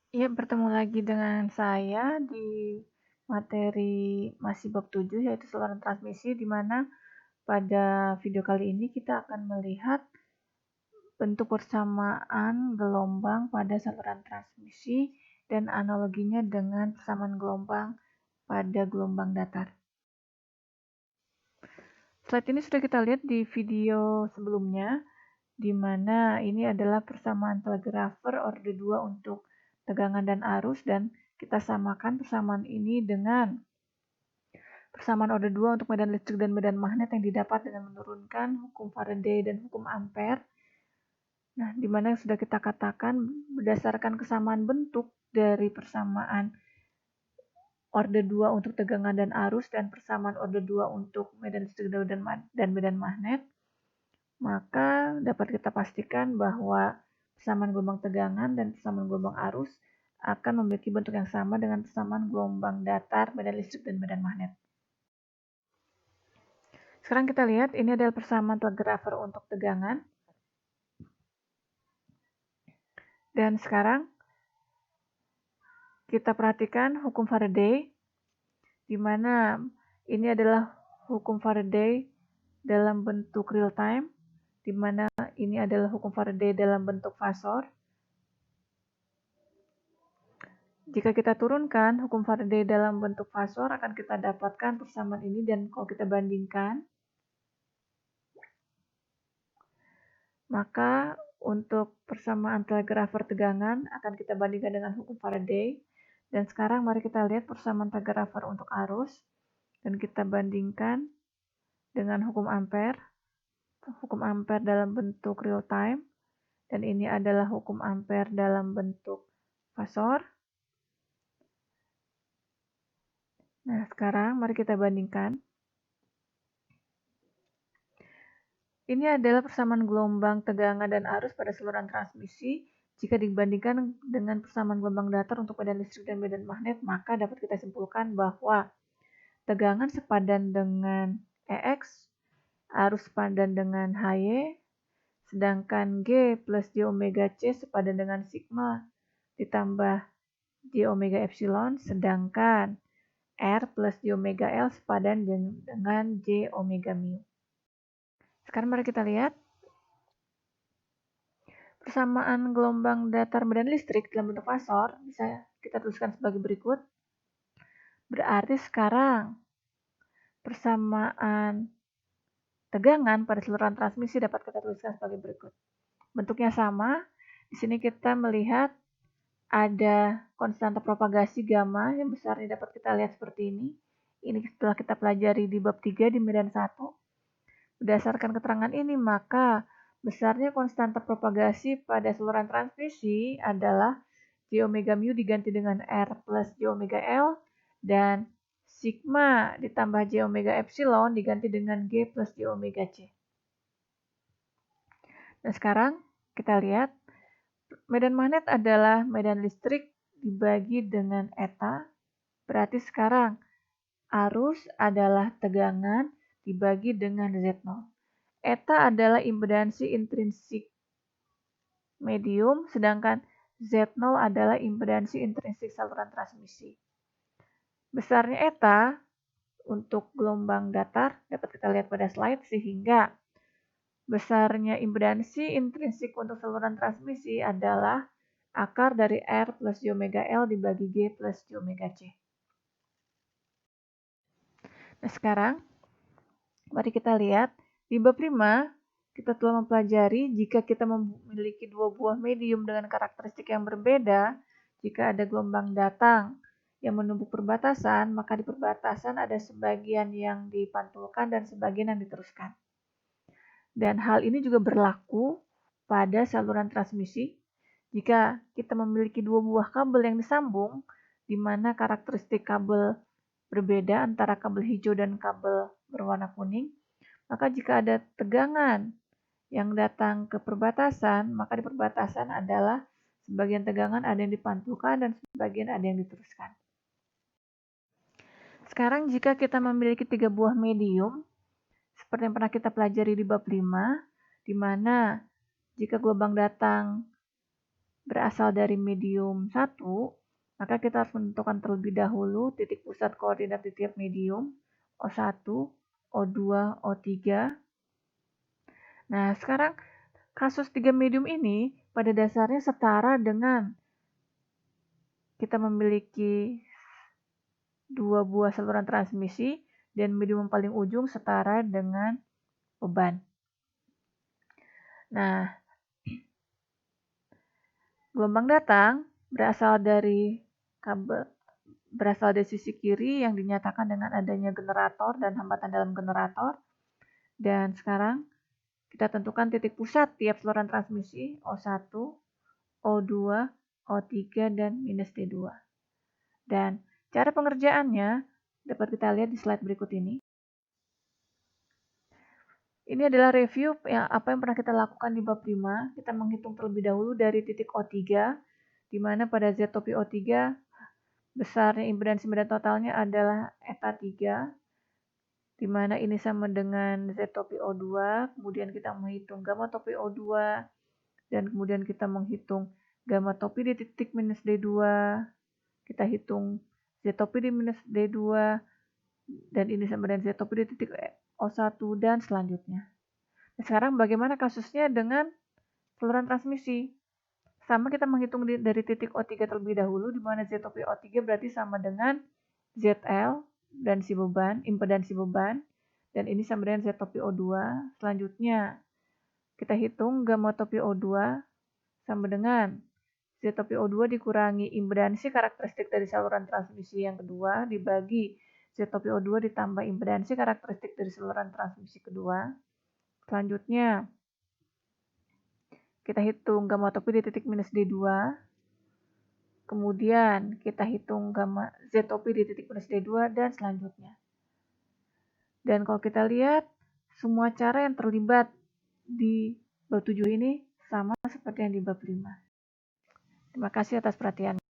Ya, bertemu lagi dengan saya di materi masih bab 7 yaitu saluran transmisi, di mana pada video kali ini kita akan melihat bentuk persamaan gelombang pada saluran transmisi dan analoginya dengan persamaan gelombang pada gelombang datar. Slide ini sudah kita lihat di video sebelumnya, di mana ini adalah persamaan telegrafer orde 2 untuk tegangan dan arus, dan kita samakan persamaan ini dengan persamaan orde 2 untuk medan listrik dan medan magnet yang didapat dengan menurunkan hukum Faraday dan hukum Ampere. Nah, di mana sudah kita katakan berdasarkan kesamaan bentuk dari persamaan orde 2 untuk tegangan dan arus dan persamaan orde 2 untuk medan listrik dan medan magnet, maka dapat kita pastikan bahwa persamaan gelombang tegangan dan persamaan gelombang arus akan memiliki bentuk yang sama dengan persamaan gelombang datar, medan listrik, dan medan magnet. Sekarang kita lihat, ini adalah persamaan telegrafer untuk tegangan. Dan sekarang kita perhatikan hukum Faraday, di mana ini adalah hukum Faraday dalam bentuk real time, di mana ini adalah hukum Faraday dalam bentuk fasor. Jika kita turunkan hukum Faraday dalam bentuk fasor, akan kita dapatkan persamaan ini, dan kalau kita bandingkan, maka untuk persamaan telegrafer tegangan akan kita bandingkan dengan hukum Faraday. Dan sekarang mari kita lihat persamaan telegrafer untuk arus, dan kita bandingkan dengan hukum Ampere. Hukum Ampere dalam bentuk real time, dan ini adalah hukum Ampere dalam bentuk fasor. Nah, sekarang mari kita bandingkan. Ini adalah persamaan gelombang tegangan dan arus pada saluran transmisi. Jika dibandingkan dengan persamaan gelombang datar untuk medan listrik dan medan magnet, maka dapat kita simpulkan bahwa tegangan sepadan dengan EX, arus sepadan dengan HY, sedangkan G plus J omega C sepadan dengan sigma ditambah J omega epsilon, sedangkan R plus J omega L sepadan dengan J omega mu. Sekarang mari kita lihat persamaan gelombang datar medan listrik dalam bentuk fasor. Bisa kita tuliskan sebagai berikut. Berarti sekarang persamaan tegangan pada saluran transmisi dapat kita tuliskan sebagai berikut. Bentuknya sama. Di sini kita melihat ada konstanta propagasi gamma yang besarnya dapat kita lihat seperti ini. Ini setelah kita pelajari di bab 3 di medan 1. Berdasarkan keterangan ini, maka besarnya konstanta propagasi pada saluran transmisi adalah J omega mu diganti dengan R plus J omega L, dan sigma ditambah J omega epsilon diganti dengan G plus J omega C. Dan sekarang kita lihat, medan magnet adalah medan listrik dibagi dengan eta, berarti sekarang arus adalah tegangan dibagi dengan Z0. Eta adalah impedansi intrinsik medium, sedangkan Z0 adalah impedansi intrinsik saluran transmisi. Besarnya eta untuk gelombang datar dapat kita lihat pada slide, sehingga besarnya impedansi intrinsik untuk saluran transmisi adalah akar dari R plus J omega L dibagi G plus J omega C. Nah, sekarang mari kita lihat di bab 5 kita telah mempelajari jika kita memiliki dua buah medium dengan karakteristik yang berbeda, jika ada gelombang datang yang menumpuk perbatasan, maka di perbatasan ada sebagian yang dipantulkan dan sebagian yang diteruskan. Dan hal ini juga berlaku pada saluran transmisi. Jika kita memiliki dua buah kabel yang disambung, di mana karakteristik kabel berbeda antara kabel hijau dan kabel berwarna kuning, maka jika ada tegangan yang datang ke perbatasan, maka di perbatasan adalah sebagian tegangan ada yang dipantulkan dan sebagian ada yang diteruskan. Sekarang jika kita memiliki tiga buah medium, seperti yang pernah kita pelajari di bab 5, di mana jika gelombang datang berasal dari medium 1, maka kita harus menentukan terlebih dahulu titik pusat koordinat di tiap medium, O1, O2, O3. Nah, sekarang kasus 3 medium ini pada dasarnya setara dengan kita memiliki 2 buah saluran transmisi dan medium paling ujung setara dengan beban. Nah, gelombang datang berasal dari sisi kiri yang dinyatakan dengan adanya generator dan hambatan dalam generator. Dan sekarang kita tentukan titik pusat tiap saluran transmisi O1, O2, O3, dan minus D2. Dan cara pengerjaannya dapat kita lihat di slide berikut ini. Ini adalah review apa yang pernah kita lakukan di bab 5. Kita menghitung terlebih dahulu dari titik O3, di mana pada Z topi O3 besarnya impedansi medan totalnya adalah eta 3, di mana ini sama dengan Z topi O2, kemudian kita menghitung gamma topi O2, dan kemudian kita menghitung gamma topi di titik minus D2, kita hitung Z topi di minus D2, dan ini sama dengan Z topi di titik O1, dan selanjutnya. Nah, sekarang bagaimana kasusnya dengan saluran transmisi? Sama kita menghitung dari titik O3 terlebih dahulu, di mana Z topi O3 berarti sama dengan ZL dan si beban, impedansi beban, dan ini sama dengan Z topi O2. Selanjutnya, kita hitung gamma topi O2 sama dengan Z topi O2 dikurangi impedansi karakteristik dari saluran transmisi yang kedua, dibagi Z topi O2 ditambah impedansi karakteristik dari saluran transmisi kedua. Selanjutnya, kita hitung gamma topi di titik minus D2. Kemudian kita hitung gamma Z topi di titik minus D2 dan selanjutnya. Dan kalau kita lihat, semua cara yang terlibat di bab 7 ini sama seperti yang di bab 5. Terima kasih atas perhatiannya.